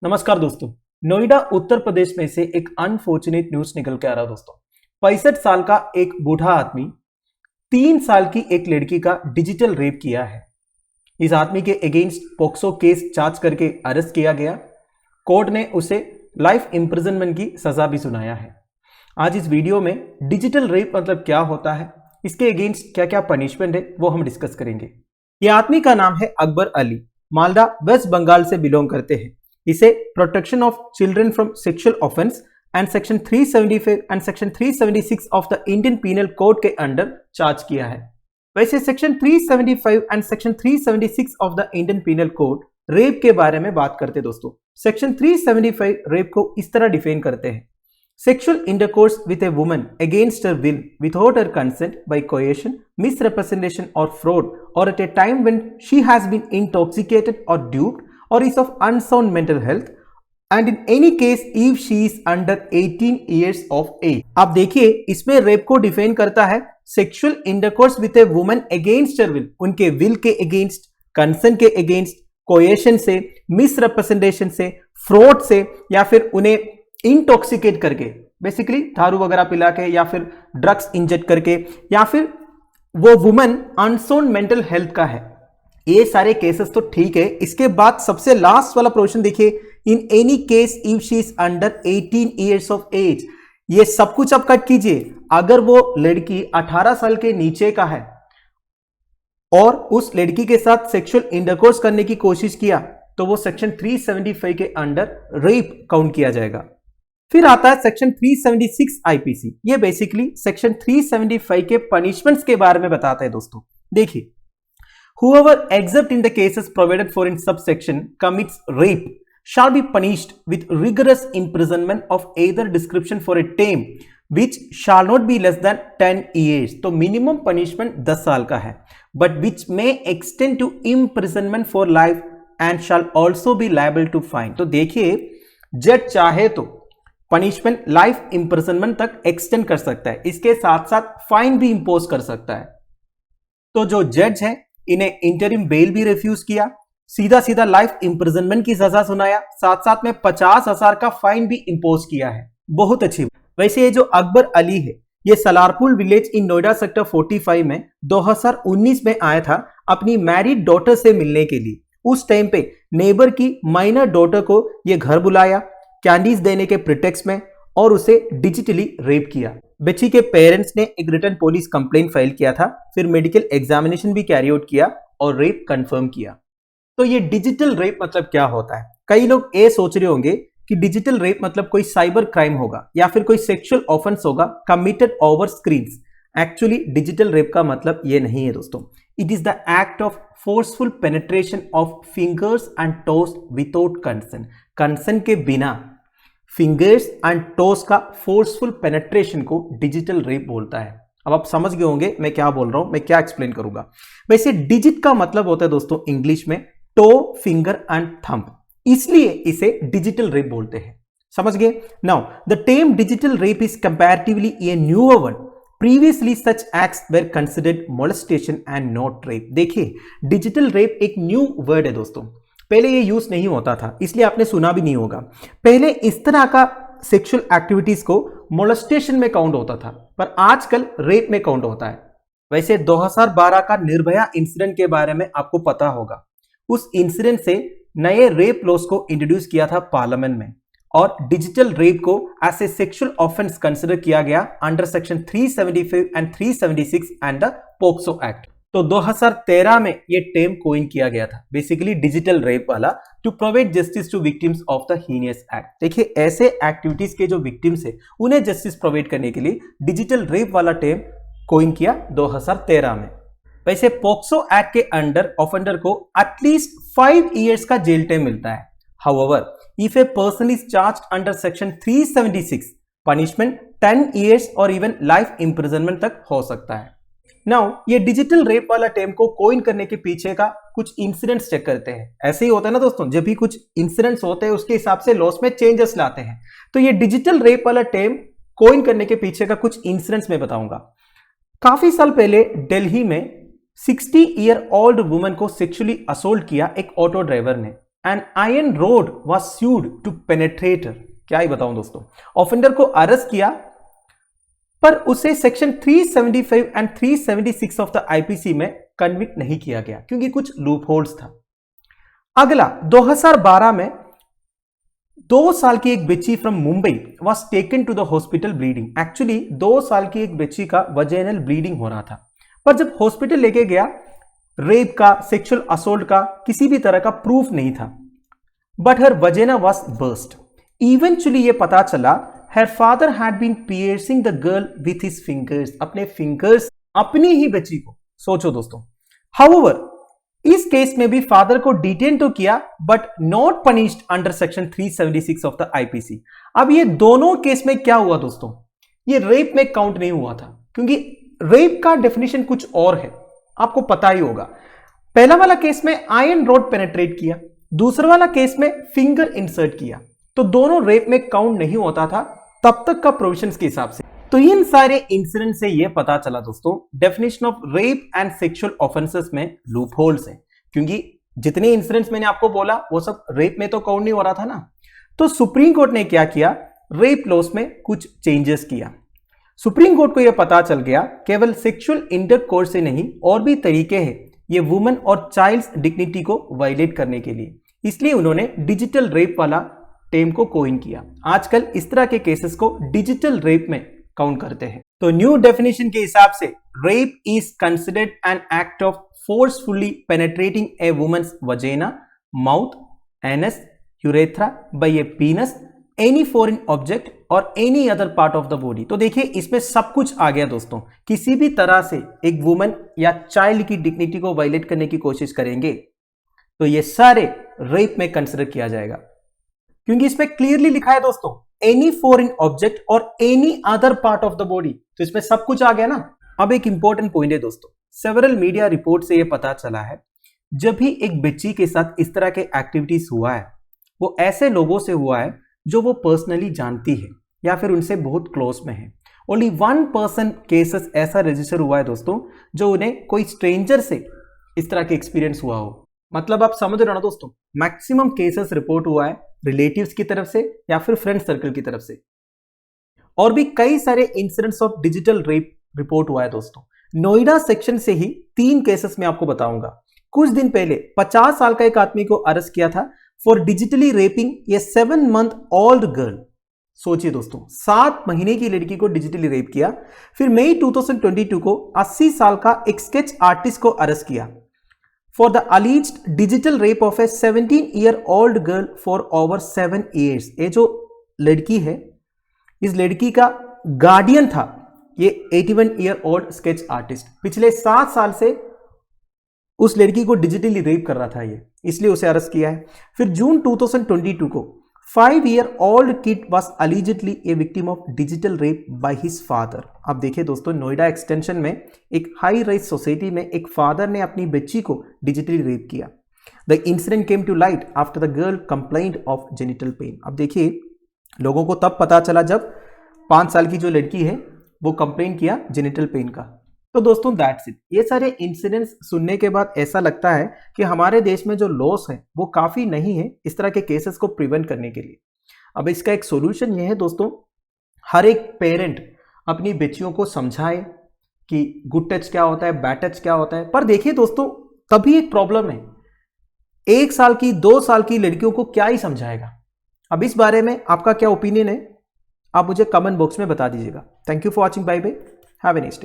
नमस्कार दोस्तों। नोएडा उत्तर प्रदेश में से एक अनफॉर्चुनेट न्यूज निकल के आ रहा है दोस्तों। 65 साल का एक बूढ़ा आदमी 3 साल की एक लड़की का डिजिटल रेप किया है। इस आदमी के अगेंस्ट पोक्सो केस चार्ज करके अरेस्ट किया गया। कोर्ट ने उसे लाइफ इंप्रिजनमेंट की सजा भी सुनाया है। आज इस वीडियो में डिजिटल रेप मतलब क्या होता है, इसके अगेंस्ट क्या क्या पनिशमेंट है वो हम डिस्कस करेंगे। यह आदमी का नाम है अकबर अली, मालदा वेस्ट बंगाल से बिलोंग करते हैं। इसे protection of children from sexual offence and section 375 and section 376 of the Indian penal code के अंडर चार्ज किया है। वैसे section 375 and section 376 of the Indian penal code rape के बारे में बात करते हैं दोस्तों। सेक्शन 375 रेप को इस तरह डिफाइन करते हैं: sexual intercourse with a woman against her will without her consent by coercion, misrepresentation और फ्रॉड और at a time when she has been intoxicated और duped or is of unsound mental health and in any case if she is under 18 years of age। आप देखिए इसमें rape को define करता है sexual intercourse with A woman against her will, उनके will के against, consent के against, कोएशन से, मिसरिप्रेजेंटेशन से, फ्रॉड से या फिर उन्हें इंटॉक्सिकेट करके, बेसिकली दारू वगैरह पिला के या फिर ड्रग्स इंजेक्ट करके, या फिर वो वुमन अनसाउंड मेंटल हेल्थ का है। ये सारे केसेस तो ठीक है। इसके बाद सबसे लास्ट वाला प्रोविजन देखिए, in any case if she is under 18 years of age. ये सब कुछ आप कट कीजिए। अगर वो लड़की 18 साल के नीचे का है और उस लड़की के साथ सेक्सुअल इंटरकोर्स करने की कोशिश किया तो वो सेक्शन 375 के अंडर रेप काउंट किया जाएगा। फिर आता है सेक्शन 376 आईपीसी। ये बेसिकली सेक्शन 375 के पनिशमेंट्स के बारे में बताता है दोस्तों। देखिए, whoever except in the cases provided for in subsection commits rape shall be punished with rigorous imprisonment of either description for a term which shall not be less than 10 years। तो minimum punishment 10 साल का है, but which may extend to imprisonment for life and shall also be liable to fine। तो देखिए, जज चाहे तो punishment life imprisonment तक एक्सटेंड कर सकता है, इसके साथ साथ फाइन भी इंपोज कर सकता है। तो जो जज है इन्हें इंटरिम बेल भी रिफ्यूज किया, सीधा सीधा लाइफ इंप्रिजनमेंट की सजा सुनाया, साथ साथ में 50,000 का फाइन भी इंपोज किया है। बहुत अच्छी। वैसे ये जो अकबर अली है, ये Salarpur village in Noida sector 45 में 2019 में आया था अपनी मैरिड डॉटर से मिलने के लिए। उस टाइम पे नेबर की माइनर डॉटर को ये घर बुलाया कैंडीज देने के प्रिटेक्स्ट में और उसे डिजिटली रेप किया। बच्ची के पेरेंट्स ने एक रिटर्न पुलिस कंप्लेंट फाइल किया था, फिर मेडिकल एग्जामिनेशन भी कैरी आउट किया और रेप कंफर्म किया। तो ये डिजिटल रेप मतलब क्या होता है? कई लोग ये सोच रहे होंगे कि डिजिटल रेप मतलब कोई साइबर क्राइम होगा या फिर कोई सेक्सुअल ऑफेंस होगा committed over screens. Actually digital rape का मतलब ये नहीं है दोस्तों। It is the act of forceful penetration of fingers and toes without consent. Consent के बिना फिंगर्स एंड टोस का फोर्सफुल पेनिट्रेशन को डिजिटल रेप बोलता है। अब आप समझ गए होंगे मैं क्या बोल रहा हूं, मैं क्या एक्सप्लेन करूंगा। वैसे डिजिट का मतलब होता है दोस्तों इंग्लिश में टो, फिंगर एंड थंब, इसलिए इसे डिजिटल रेप बोलते हैं। समझ गए? Now the term digital rape is comparatively A newer one. Previously such acts where considered molestation and not rape. देखिए, डिजिटल रेप एक न्यू वर्ड है दोस्तों, पहले ये यूज नहीं होता था, इसलिए आपने सुना भी नहीं होगा। पहले इस तरह का सेक्सुअल एक्टिविटीज को मोलेस्टेशन में काउंट होता था, पर आजकल रेप में काउंट होता है। वैसे 2012 का निर्भया इंसिडेंट के बारे में आपको पता होगा। उस इंसिडेंट से नए रेप लॉस को इंट्रोड्यूस किया था पार्लियामेंट में और डिजिटल रेप को as a sexual offence consider किया गया under section 375 and 376 and the POCSO act. तो 2013 में ये टर्म कोइन किया गया था, बेसिकली डिजिटल रेप वाला, to provide justice to victims of the heinous act. देखिए, ऐसे एक्टिविटीज के जो विक्टिम्स है उन्हें जस्टिस प्रोवाइड करने के लिए डिजिटल रेप वाला टर्म कोइन किया 2013 में। वैसे पोक्सो एक्ट के अंडर ऑफेंडर को एटलीस्ट 5 इयर्स का जेल टाइम मिलता है। However if a person is charged under section 376, punishment 10 years और इवन लाइफ इंप्रिजनमेंट तक हो सकता है। नाउ ये डिजिटल रेप वाला टर्म को कोइन करने के पीछे का कुछ इंसिडेंट्स चेक करते हैं। ऐसे ही होता है ना दोस्तों, जब भी कुछ इंसिडेंट्स होते हैं उसके हिसाब से लॉस में चेंजेस लाते हैं। तो ये डिजिटल रेप वाला टर्म कोइन करने के पीछे का कुछ इंसिडेंट्स मैं बताऊंगा। काफी साल पहले दिल्ली में 60 ईयर ओल्ड वुमन को सेक्सुअली असोल्ट किया एक ऑटो ड्राइवर ने। An iron rod was used to penetrate her. क्या ही बताऊं दोस्तों, ऑफेंडर को अरेस्ट किया पर उसे section 375 and 376 of the IPC में कन्विक्ट नहीं किया गया क्योंकि कुछ लूप होल्स था। अगला 2012 में 2 साल की एक बच्ची from Mumbai was taken to the hospital bleeding. Actually 2 साल की एक बच्ची का वजेनल ब्लीडिंग हो रहा था, पर जब हॉस्पिटल लेके गया रेप का, सेक्सुअल असोल्ट का किसी भी तरह का प्रूफ नहीं था, but her vagina was burst. Eventually ये पता चला her father had been piercing the girl with his fingers, अपने फिंगर्स अपनी ही बच्ची को। सोचो दोस्तों, हाउएवर इस केस में भी फादर को डिटेन तो किया but not punished under section 376 of the IPC. अब ये दोनों केस में क्या हुआ दोस्तों, ये रेप में काउंट नहीं हुआ था क्योंकि रेप का डेफिनेशन कुछ और है, आपको पता ही होगा। पहला वाला केस में आयरन रोड पेनेट्रेट किया, दूसरा वाला केस में फिंगर इंसर्ट किया, तो दोनों रेप में काउंट नहीं होता था तब तक का प्रोविजंस के हिसाब से। तो इन सारे इंसिडेंट से यह पता चला दोस्तों definition of rape and sexual offences में लूप होल्स है, क्योंकि जितने इंसिडेंट्स मैंने आपको बोला वो सब रेप में तो काउंट नहीं हो रहा था ना। तो सुप्रीम कोर्ट ने क्या किया, रेप लॉस में कुछ चेंजेस किया। सुप्रीम कोर्ट को यह पता चल गया केवल सेक्सुअल इंटरकोर्स से नहीं और भी तरीके हैं ये वुमन और चाइल्ड्स डिग्निटी को वायलेट करने के लिए, इसलिए उन्होंने डिजिटल रेप वाला टर्म को कोइन किया। आजकल इस तरह के केसेस को डिजिटल रेप में काउंट करते हैं। तो न्यू डेफिनेशन के हिसाब से rape is considered an act of forcefully penetrating a woman's vagina, mouth, anus, urethra by a penis, any foreign object और any other part of the body. तो देखिए इसमें सब कुछ आ गया दोस्तों, किसी भी तरह से एक वुमन या चाइल्ड की डिग्निटी को वायलेट करने की कोशिश करेंगे तो ये सारे रेप में कंसिडर किया जाएगा, क्योंकि इसमें क्लियरली लिखा है दोस्तों एनी फॉरेन ऑब्जेक्ट और any other part of the body, तो इसमें सब कुछ आ गया ना। अब एक इंपॉर्टेंट पॉइंट है दोस्तों, सेवरल मीडिया रिपोर्ट से यह पता चला है जब भी एक बच्ची के साथ इस तरह के एक्टिविटीज हुआ है वो ऐसे लोगों से हुआ है जो वो पर्सनली जानती है या फिर उनसे बहुत क्लोज में है। ओनली 1% केसेस ऐसा रजिस्टर हुआ है दोस्तों जो उन्हें कोई स्ट्रेंजर से इस तरह के एक्सपीरियंस हुआ हो। मतलब आप समझ रहे हो ना दोस्तों, मैक्सिमम केसेस रिपोर्ट हुआ है रिलेटिव्स की तरफ से या फिर फ्रेंड सर्कल की तरफ से। और भी कई सारे incidents of digital rape report हुआ है दोस्तों। नोएडा सेक्शन से ही 3 केसेस में आपको बताऊंगा। कुछ दिन पहले 50 साल का एक आदमी को अरेस्ट किया था for digitally rapping A 7 month old girl. सोचिए दोस्तों, 7 महीने की लड़की को डिजिटली रेप किया। फिर मई 2022 को 80 साल का एक स्केच आर्टिस्ट को अरेस्ट किया for the alleged digital rape of a 17-year-old girl for over 7 years। ये जो लड़की है, इस लड़की का गार्डियन था ये 81-year-old स्केच आर्टिस्ट। पिछले 7 साल से उस लड़की को डिजिटली रेप कर रहा था ये, इसलिए उसे अरेस्ट किया है। फिर जून 2022 को 5-year-old kid was allegedly a victim of digital rape by his father। अब देखिए दोस्तों, नोएडा एक्सटेंशन में एक हाई राइज सोसाइटी में एक फादर ने अपनी बच्ची को डिजिटली रेप किया। The incident came to light after the girl complaint of genital pain. अब देखिए लोगों को तब पता चला जब 5 साल की जो लड़की है वो कंप्लेंट किया जेनिटल पेन का। तो दोस्तों दैट्स इट। ये सारे इंसिडेंट्स सुनने के बाद ऐसा लगता है कि हमारे देश में जो लॉस है वो काफ़ी नहीं है इस तरह के केसेस को प्रिवेंट करने के लिए। अब इसका एक सॉल्यूशन ये है दोस्तों, हर एक पेरेंट अपनी बच्चियों को समझाए कि गुड टच क्या होता है, बैड टच क्या होता है। पर देखिए दोस्तों, तभी एक प्रॉब्लम है, 1 साल की 2 साल की लड़कियों को क्या ही समझाएगा। अब इस बारे में आपका क्या ओपिनियन है, आप मुझे कमेंट बॉक्स में बता दीजिएगा। Thank you for watching, bye bye, have a nice day.